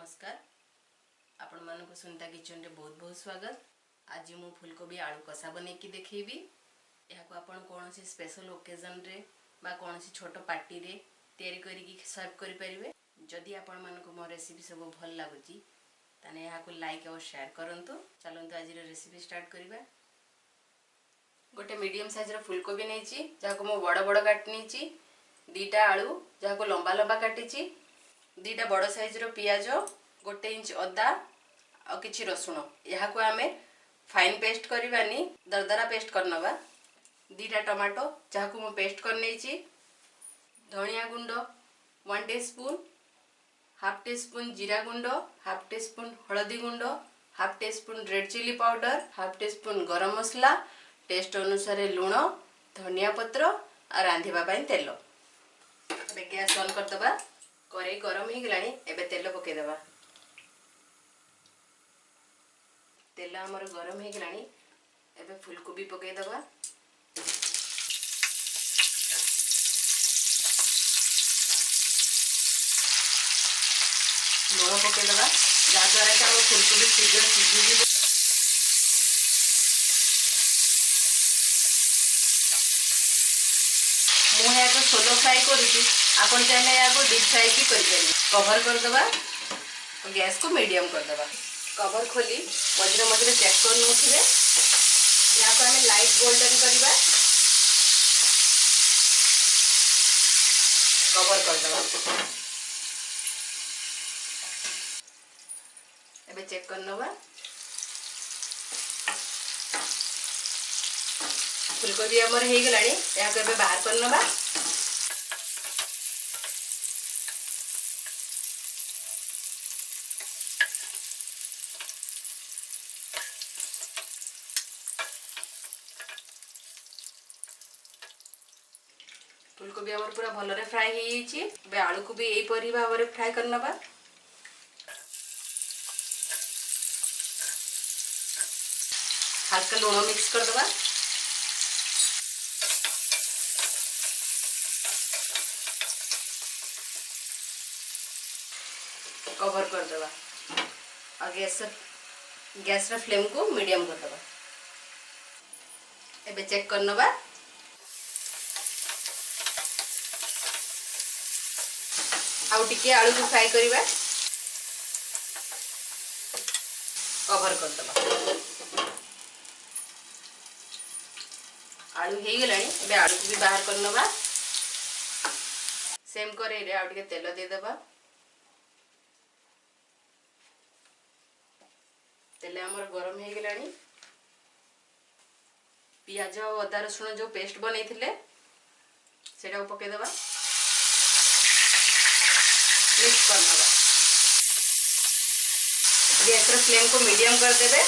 नमस्कार आपण मानक सुनीता किचन रे बहुत बहुत स्वागत। आज मु फूलकोबी आलू कषा बनैकी देखैबी। यहाँ आपण कौन सी स्पेशल ओकेजन रे बा कौन सी छोट पार्टी रे तैयारी करिकी सर्व करि परिबे। जदि आपण मानक मो रेसिपी सब भल लागुची ताने यहाँ को लाइक और शेयर करंतु। चलंतु आज रेसिपी स्टार्ट करिबा। गोटे मीडियम साइज रो फूलकोबी नैची जाको मो बड़ बड़ काट नैची। दीटा आलू जाको लंबा लंबा काटिची। दीटा बड़ साइज रो पियाज, 1 इंच अदा और किछि रसुण। यहाँ को आमे फाइन पेस्ट करबानी, दरदरा पेस्ट करनबा। दीटा टमाटो जहाँ को मो पेस्ट कर नैची। धनिया गुंड 1 टीस्पून, हाफ टीस्पून जीरा गुंड, हाफ टीस्पून हळदी गुंड, half teaspoon red chili powder, half teaspoon garam masala, test अनुसार लुण, धनिया पत्र और रांधिबा पई तेल। अब गैस ऑन कर दबा। कड़ाई गरम हो गलानी। एबे तेल पके दबा। तेल हमर गरम हो गलानी। एबे फूलकोबी पके दबा। लुण पके दबा जहाँद्वारा कि हम फूलकोबी शीघ्र सिझी। मुझे यहाँ सोलो फ्राई करुँगी, आपन चाहे यहाँ डीप फ्राई भी करें। कवर करदबा और गैस को मीडियम करदबा। कवर खोली मझे मझे चेक कर नौथिबे। यहाँ को हमें लाइट गोल्डन करवा। कवर करदबा। एबे चेक करनबा। फूलकोबी हमर हो गलानी। यहाँ को बाहर करनबा। फूलकोबी हमर पूरा भलरे फ्राई हो जाइए। बे आलू को भी यही परी भाव में फ्राई करनबा। हल्का लुण मिक्स कर दबा। कवर कर दबा और गैस रा फ्लेम को मीडियम कर दबा। एबे चेक करनबा। आउ टिके आलू को फ्राई करबा। कवर कर दबा। आलू हो गलानी। एबे आलू को भी बाहर करनबा। सेम कड़ाई रे आउ टिके तेल दे दबा। तेल हमर गरम हो गलानी। पियाज और अदा रसुण जो पेस्ट बनै थिले सेटा को पके दबा। मिक्स करनबा। गैस रो फ्लेम को मीडियम कर देबे।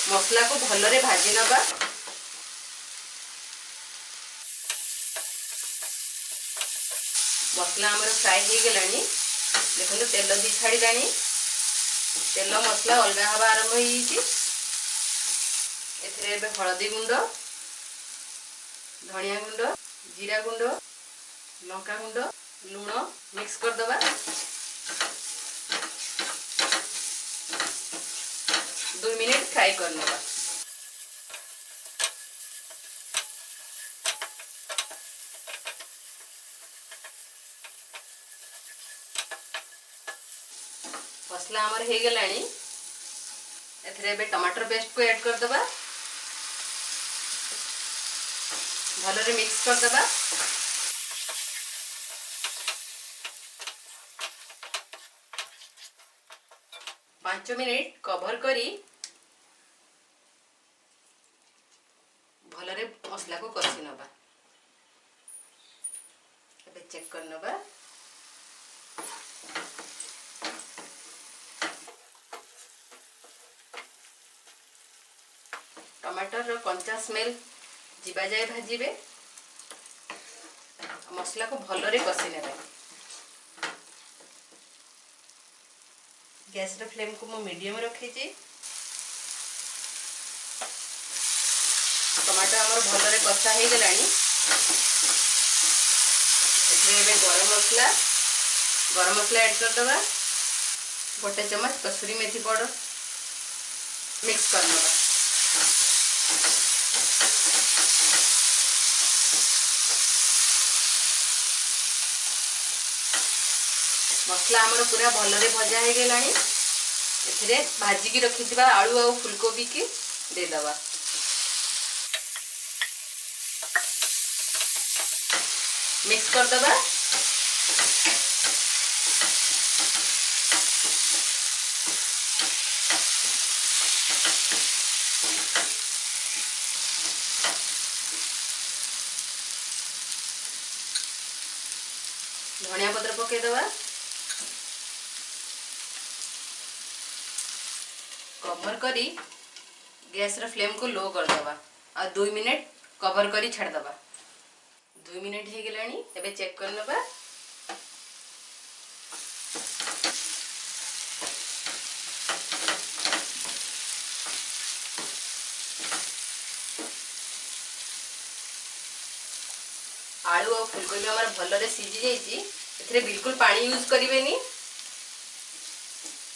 मसला को भलरे भाजी नबा। मसला हमर फ्राई हो गलानी। देखो तेल दी छाड़ी लानी। तेल मसला अलग हवा आरंभ हो जाइए। एथिरे एबे हळदी गुंड, धनिया गुंड, जीरा गुंड, लंका गुंड, लुण मिक्स कर दबा। 2 मिनट फ्राई करनबा। मसला हमर हो गलानी। एथिरे एबे टमाटर पेस्ट को ऐड कर दबा। भलरे मिक्स कर दबा। पांच मिनिट कवर करी भलरे मसला को कसी नबा। एबे चेक करनबा। टमाटर रो कंचा स्मेल जीवा जाए भाजीबे। मसला को भलरे कसी नेबे। गैस रो फ्लेम को मो मीडियम रखी। टमाटर हमर भलरे कसा हो गलानी। एथिरे एबे गरम मसला गरम मसला ऐड कर दबा, गोटे चम्मच कसूरी मेथी पाउडर मिक्स कर दबा। मसला आमर पूरा भलरे भजा हो गलानी। एथिरे भाजिकी रखिथिबा आलू और फुलकोबी की दे दबा। मिक्स कर दबा। धनिया पत्र पके दबा। कवर करी गैस रे फ्लेम को लो कर दबा और 2 मिनट कवर करी छाड़ दबा। 2 मिनट हो गलानी। एबे चेक कर नबा। आलू और फुलकोबी हमार भलरे सीझी जाइए। एथिरे बिल्कुल पानी यूज करिवेनी।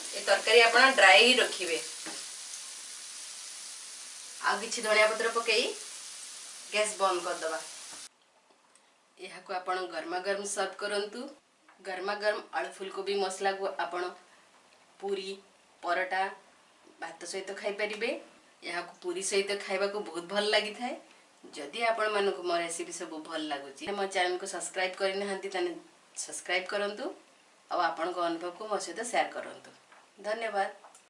ए तरकारी आपण ड्राई ही रखिबे। आ किछि धनिया पत्र पकई गैस बंद कर दबा। यहा को आपण गरमा गरम सर्व करंतु। गरमा गरम आलू फुलकोबी मसला को आपण पूरी परोटा भात सहित खाई परिबे। यहा को पूरी सहित खाइबा को बहुत भल लागि थाए। जदि आपण मानको मो रेसिपी सब भल लागुची मो चैनल को सब्सक्राइब करि नहंती तने सब्सक्राइब करंतु और आपण को अनुभव को मो सहित शेयर करंतु। धन्यवाद।